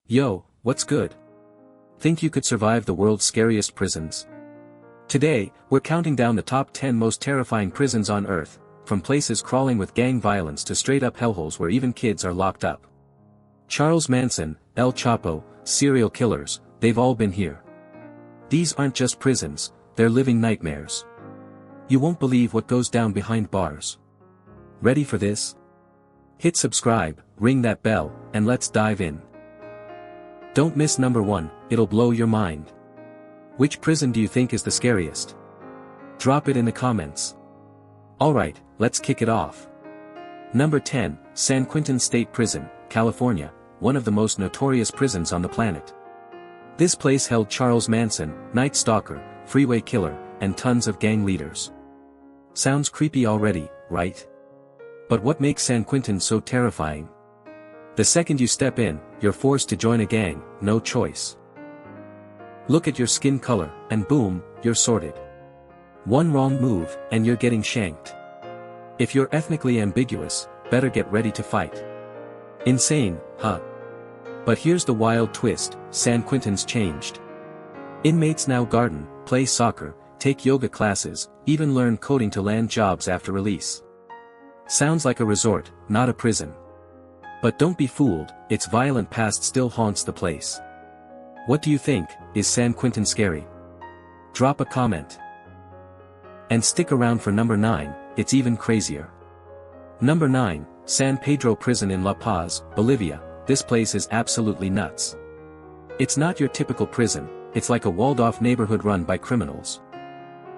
Yo, what's good? Think you could survive the world's scariest prisons? Today, we're counting down the top 10 most terrifying prisons on Earth, from places crawling with gang violence to straight-up hellholes where even kids are locked up. Charles Manson, El Chapo, serial killers, they've all been here. These aren't just prisons, they're living nightmares. You won't believe what goes down behind bars. Ready for this? Hit subscribe, ring that bell, and let's dive in. Don't miss number 1, it'll blow your mind. Which prison do you think is the scariest? Drop it in the comments. Alright, let's kick it off. Number 10, San Quentin State Prison, California, one of the most notorious prisons on the planet. This place held Charles Manson, Night Stalker, freeway killer, and tons of gang leaders. Sounds creepy already, right? But what makes San Quentin so terrifying? The second you step in, you're forced to join a gang, no choice. Look at your skin color, and boom, you're sorted. One wrong move, and you're getting shanked. If you're ethnically ambiguous, better get ready to fight. Insane, huh? But here's the wild twist, San Quentin's changed. Inmates now garden, play soccer, take yoga classes, even learn coding to land jobs after release. Sounds like a resort, not a prison. But don't be fooled, its violent past still haunts the place. What do you think, is San Quentin scary? Drop a comment. And stick around for number 9, it's even crazier. Number 9, San Pedro Prison in La Paz, Bolivia. This place is absolutely nuts. It's not your typical prison, it's like a walled-off neighborhood run by criminals.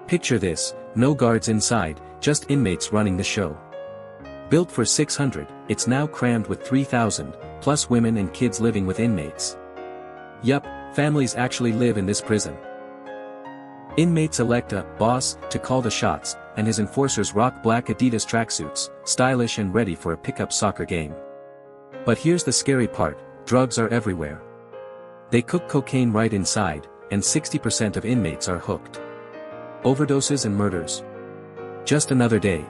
Picture this, no guards inside, just inmates running the show. Built for 600, it's now crammed with 3,000, plus women and kids living with inmates. Yup, families actually live in this prison. Inmates elect a boss to call the shots, and his enforcers rock black Adidas tracksuits, stylish and ready for a pickup soccer game. But here's the scary part, drugs are everywhere. They cook cocaine right inside, and 60% of inmates are hooked. Overdoses and murders. Just another day.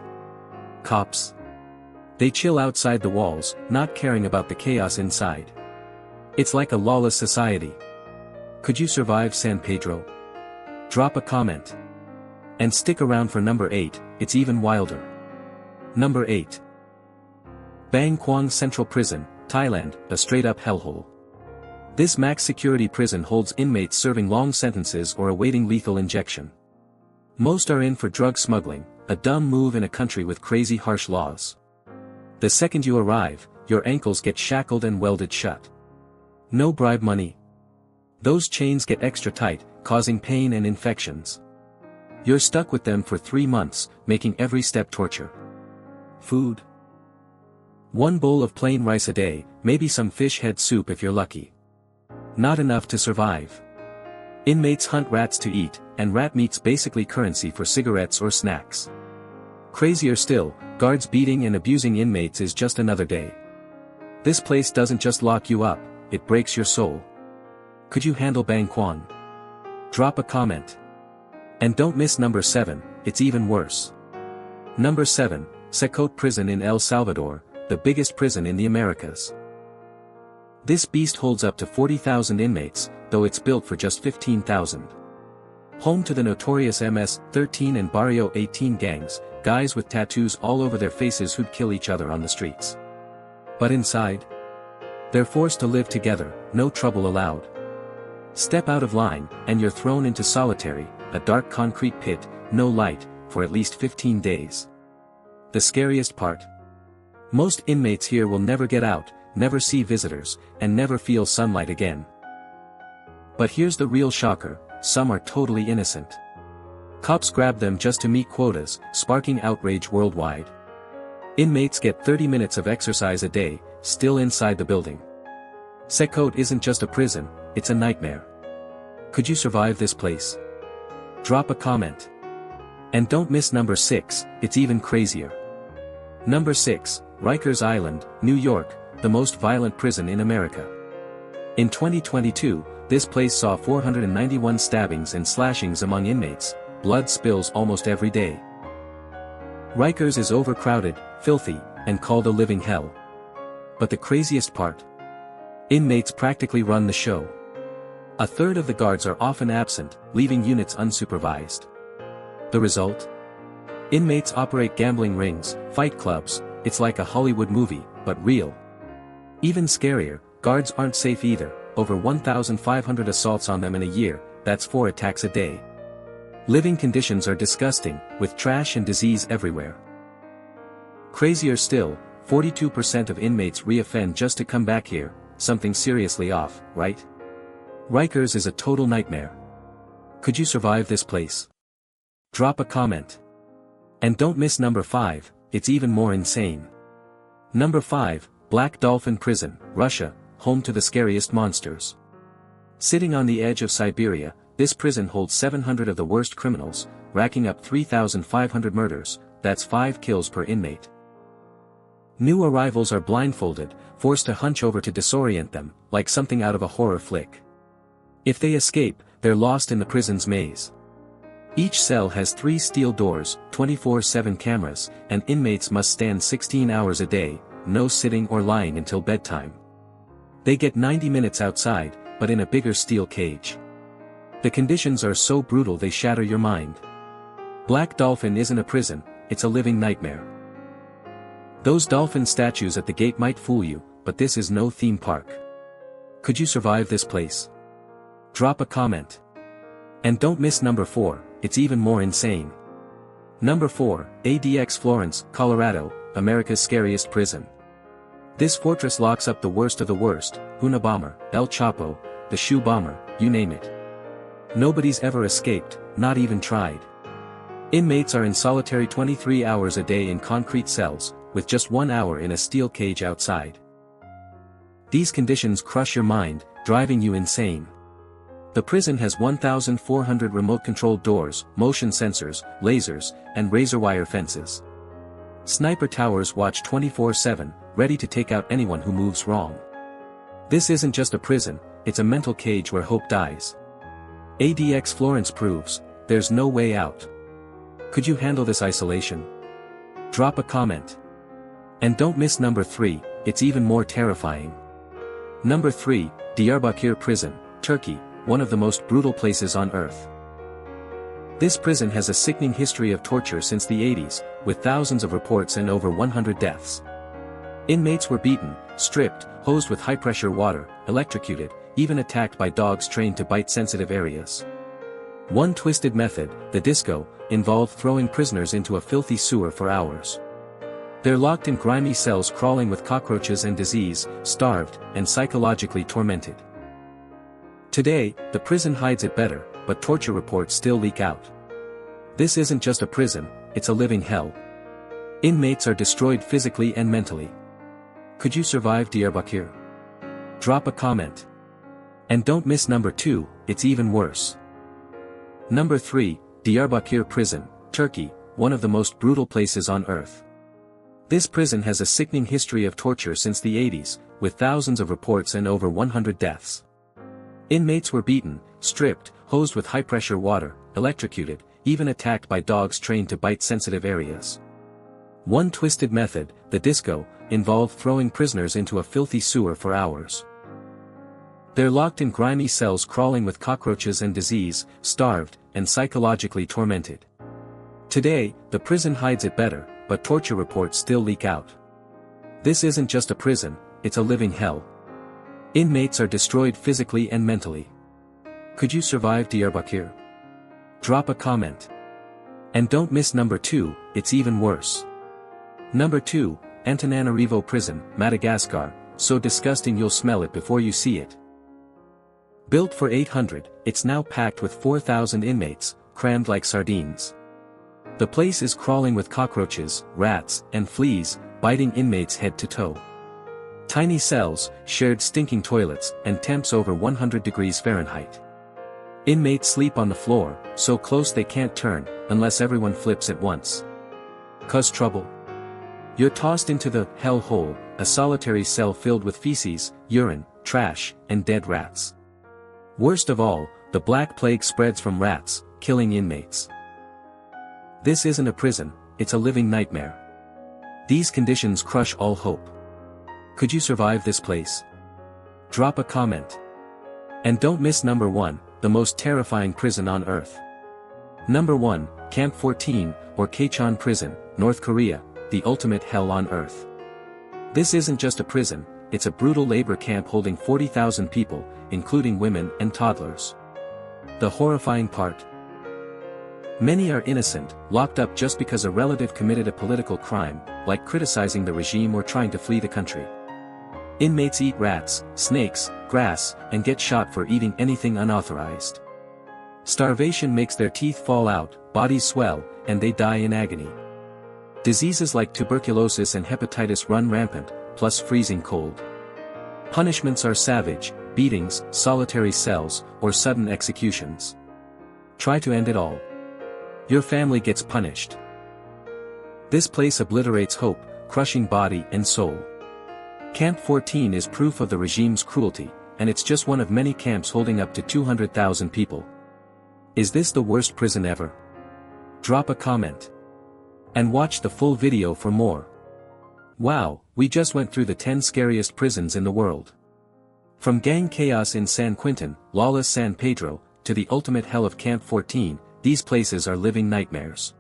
Cops. They chill outside the walls, not caring about the chaos inside. It's like a lawless society. Could you survive San Pedro? Drop a comment. And stick around for number 8, it's even wilder. Number 8. Bang Kwang Central Prison, Thailand, a straight-up hellhole. This max security prison holds inmates serving long sentences or awaiting lethal injection. Most are in for drug smuggling, a dumb move in a country with crazy harsh laws. The second you arrive, your ankles get shackled and welded shut. No bribe money. Those chains get extra tight, causing pain and infections. You're stuck with them for 3 months, making every step torture. Food. One bowl of plain rice a day, maybe some fish head soup if you're lucky. Not enough to survive. Inmates hunt rats to eat, and rat meat's basically currency for cigarettes or snacks. Crazier still, guards beating and abusing inmates is just another day. This place doesn't just lock you up, it breaks your soul. Could you handle Bang Kwang? Drop a comment. And don't miss number 7, it's even worse. Number 7, Secot Prison in El Salvador, the biggest prison in the Americas. This beast holds up to 40,000 inmates, though it's built for just 15,000. Home to the notorious MS-13 and Barrio 18 gangs, guys with tattoos all over their faces who'd kill each other on the streets. But inside? They're forced to live together, no trouble allowed. Step out of line, and you're thrown into solitary, a dark concrete pit, no light, for at least 15 days. The scariest part? Most inmates here will never get out, never see visitors, and never feel sunlight again. But here's the real shocker, some are totally innocent. Cops grab them just to meet quotas, sparking outrage worldwide. Inmates get 30 minutes of exercise a day, still inside the building. Secot isn't just a prison, it's a nightmare. Could you survive this place? Drop a comment. And don't miss number 6, it's even crazier. Number 6, Rikers Island, New York, the most violent prison in America. In 2022, this place saw 491 stabbings and slashings among inmates, blood spills almost every day. Rikers is overcrowded, filthy, and called a living hell. But the craziest part? Inmates practically run the show. A third of the guards are often absent, leaving units unsupervised. The result? Inmates operate gambling rings, fight clubs. It's like a Hollywood movie, but real. Even scarier, guards aren't safe either, over 1,500 assaults on them in a year, that's 4 attacks a day. Living conditions are disgusting, with trash and disease everywhere. Crazier still, 42% of inmates re-offend just to come back here, something seriously off, right? Rikers is a total nightmare. Could you survive this place? Drop a comment. And don't miss number 5, it's even more insane. Number 5, Black Dolphin Prison, Russia, home to the scariest monsters. Sitting on the edge of Siberia, this prison holds 700 of the worst criminals, racking up 3,500 murders, that's 5 kills per inmate. New arrivals are blindfolded, forced to hunch over to disorient them, like something out of a horror flick. If they escape, they're lost in the prison's maze. Each cell has 3 steel doors, 24/7 cameras, and inmates must stand 16 hours a day, no sitting or lying until bedtime. They get 90 minutes outside, but in a bigger steel cage. The conditions are so brutal they shatter your mind. Black Dolphin isn't a prison, it's a living nightmare. Those dolphin statues at the gate might fool you, but this is no theme park. Could you survive this place? Drop a comment. And don't miss number 4, it's even more insane. Number 4, ADX Florence, Colorado, America's scariest prison. This fortress locks up the worst of the worst, Unabomber, El Chapo, the Shoe Bomber, you name it. Nobody's ever escaped, not even tried. Inmates are in solitary 23 hours a day in concrete cells, with just 1 hour in a steel cage outside. These conditions crush your mind, driving you insane. The prison has 1,400 remote-controlled doors, motion sensors, lasers, and razor wire fences. Sniper towers watch 24/7, ready to take out anyone who moves wrong. This isn't just a prison, it's a mental cage where hope dies. ADX Florence proves, there's no way out. Could you handle this isolation? Drop a comment. And don't miss number 3, it's even more terrifying. Number 3, Diyarbakir Prison, Turkey, one of the most brutal places on earth. This prison has a sickening history of torture since the 80s, with thousands of reports and over 100 deaths. Inmates were beaten, stripped, hosed with high-pressure water, electrocuted, even attacked by dogs trained to bite sensitive areas. One twisted method, the disco, involved throwing prisoners into a filthy sewer for hours. They're locked in grimy cells crawling with cockroaches and disease, starved, and psychologically tormented. Today, the prison hides it better, but torture reports still leak out. This isn't just a prison, it's a living hell. Inmates are destroyed physically and mentally. Could you survive Diyarbakir? Drop a comment. And don't miss number 2, it's even worse. Number 3, Diyarbakir Prison, Turkey, one of the most brutal places on earth. This prison has a sickening history of torture since the 80s, with thousands of reports and over 100 deaths. Inmates were beaten, stripped, hosed with high-pressure water, electrocuted, even attacked by dogs trained to bite sensitive areas. One twisted method, the disco, involved throwing prisoners into a filthy sewer for hours. They're locked in grimy cells crawling with cockroaches and disease, starved, and psychologically tormented. Today, the prison hides it better, but torture reports still leak out. This isn't just a prison, it's a living hell. Inmates are destroyed physically and mentally. Could you survive Diyarbakir? Drop a comment. And don't miss number 2, it's even worse. Number 2, Antananarivo Prison, Madagascar, so disgusting you'll smell it before you see it. Built for 800, it's now packed with 4,000 inmates, crammed like sardines. The place is crawling with cockroaches, rats, and fleas, biting inmates head to toe. Tiny cells, shared stinking toilets, and temps over 100 degrees Fahrenheit. Inmates sleep on the floor, so close they can't turn, unless everyone flips at once. Cause trouble? You're tossed into the hell hole, a solitary cell filled with feces, urine, trash, and dead rats. Worst of all, the Black Plague spreads from rats, killing inmates. This isn't a prison, it's a living nightmare. These conditions crush all hope. Could you survive this place? Drop a comment. And don't miss number 1, the most terrifying prison on Earth. Number 1, Camp 14, or Kachon Prison, North Korea, the ultimate hell on Earth. This isn't just a prison, it's a brutal labor camp holding 40,000 people, including women and toddlers. The horrifying part? Many are innocent, locked up just because a relative committed a political crime, like criticizing the regime or trying to flee the country. Inmates eat rats, snakes, grass, and get shot for eating anything unauthorized. Starvation makes their teeth fall out, bodies swell, and they die in agony. Diseases like tuberculosis and hepatitis run rampant, plus freezing cold. Punishments are savage, beatings, solitary cells, or sudden executions. Try to end it all. Your family gets punished. This place obliterates hope, crushing body and soul. Camp 14 is proof of the regime's cruelty, and it's just one of many camps holding up to 200,000 people. Is this the worst prison ever? Drop a comment. And watch the full video for more. Wow, we just went through the 10 scariest prisons in the world. From gang chaos in San Quentin, lawless San Pedro, to the ultimate hell of Camp 14, these places are living nightmares.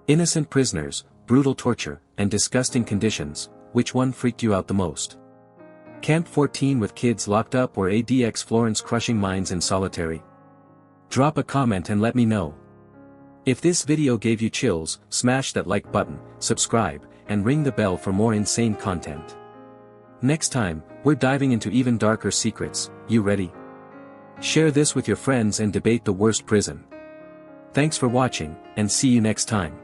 Innocent prisoners, brutal torture, and disgusting conditions, which one freaked you out the most? Camp 14 with kids locked up or ADX Florence crushing minds in solitary? Drop a comment and let me know. If this video gave you chills, smash that like button, subscribe, and ring the bell for more insane content. Next time, we're diving into even darker secrets. You ready? Share this with your friends and debate the worst prison. Thanks for watching, and see you next time.